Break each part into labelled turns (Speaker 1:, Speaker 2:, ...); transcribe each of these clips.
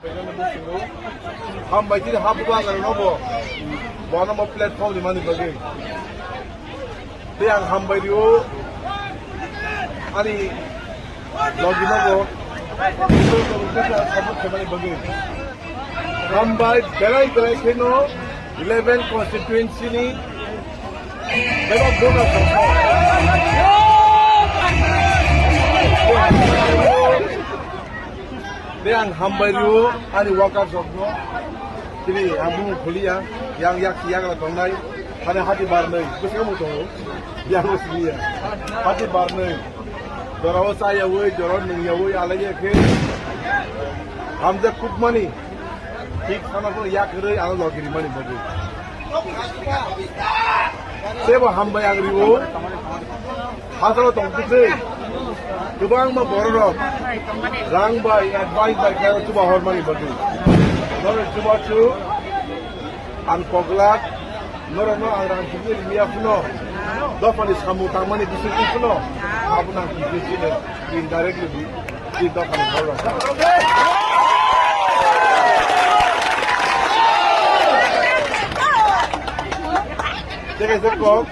Speaker 1: Hambai ti habuwa ga nobo bona mo platform di mani bagi te ang hambai dio ani logi nobo to ka sabut ke mani bagi hambai belai keno 11 constituency ni beba bona sa Dia ang hambai rio ani wakar sokno kini abu kuliah yang la tongnai hana hati barnai busga mo tongo yang usliya hati barnai dorawo saya woi doron ning ya woi alage ke hamza kubmani ঠিক sana ko yak rei ala logiri mani bagi sebo hambai ang rio hasalo tongtse Tubang ma borok rang by advice by kaya tuba hormani bagi nore tuba chu ang poglak nore no ang rang kibir miya puno dofani samu tamani bisiti puno abu nang kibisi ne indirectly di dofani borok Jadi sekok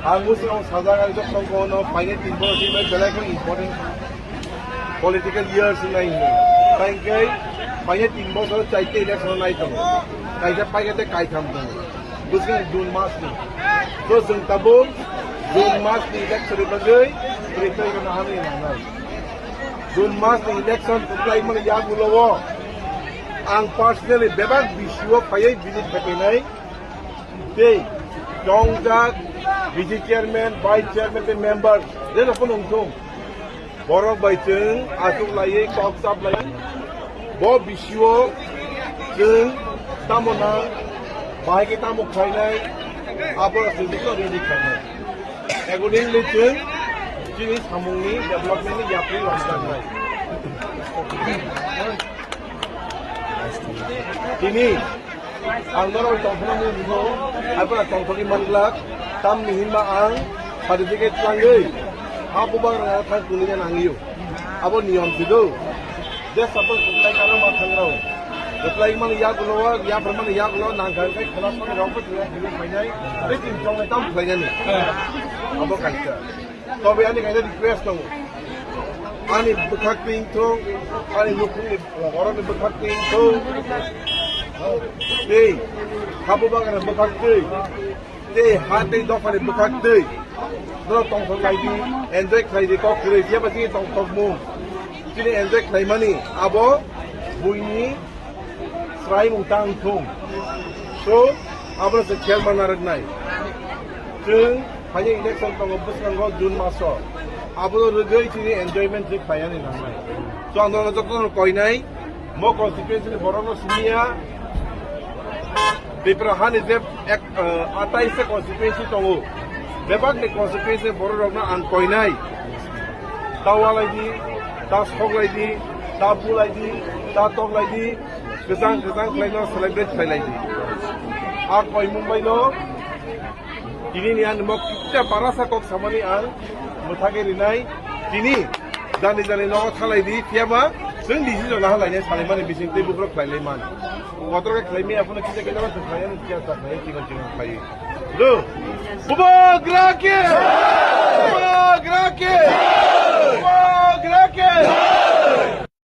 Speaker 1: Angus yang saja itu kono final important में चला कोई important political years नहीं है पाएंगे final 3 वर्ष और चाहिए election नहीं तो कैसे पाएंगे तो काय काम करेंगे दूसरे जून मास में तो संताबो जून मास में election बगै प्रीतो को नहाने ना जून मास में election अप्लाई में याद बोलो ang personally bebak biswa पाए visit करके नहीं ते Jongjak, vice chairman, vice chairman, and members. Then apa nungtung? Borok baiceng, asuk lagi, koksap lagi. Bo bisyo, jeng, tamonang, bahaya kita mau kainai, apa sesuatu ready kainai. According to jeng, jenis hamuni development ni yapri langsung naik. Ini. Ang normal tongtong mo nito, apa na tongtongi manglak, tam nihima ang certificate langgay. Ako ba nga kan kulinya nangiyo? Abo niyom sido. Just suppose apply karo matang raw. Apply man ya gulo, ya perman ya gulo nangkal kay kelas man raw put ya dili mainai. Lekin jong na tam play ni. Abo kaita. To be ani kaita request ko. Ani bukat ping to, ani lukung ni orang ni bukat ping to. Hey, kamu bagaimana bekat deh? Hey, hati doa ni bekat deh. Kalau tongkol lagi, Android lagi kau kira dia pasti tongkolmu. Jadi Android lagi mana? Abo, bunyi, serai mutang tung. So, abo sekian mana renai. Jeng, hanya election tongkol bus nangkau Jun masuk. Abo tu regay jadi enjoyment je kaya ni nangai. So, anda nak tu kau inai, mau konstitusi ni borong semia. Beberapa ni dep atai se konstitusi tongo. Bebak ni konstitusi borong na angkoi nai. Tawa lagi, tas hok lagi, tabu lagi, tatok lagi, kesang lagi no celebrate lagi. Angkoi Mumbai no. Ini ni an mau kita parasa kok sama ni an muthage rinai. Ini dan no thalai di tiaba.ซึ่งดีที่สุดแล้วอะไรเนี่ยชาลิมันในบิสินเตบุกรบใครเลยมันวัตถุใครไม่เอาพวกนั้นคิดจะกินแล้วมันจะใครนั่นจะตัดไหนจริงจริงใครดูบุบกราเกบุบกราเกบุบกราเก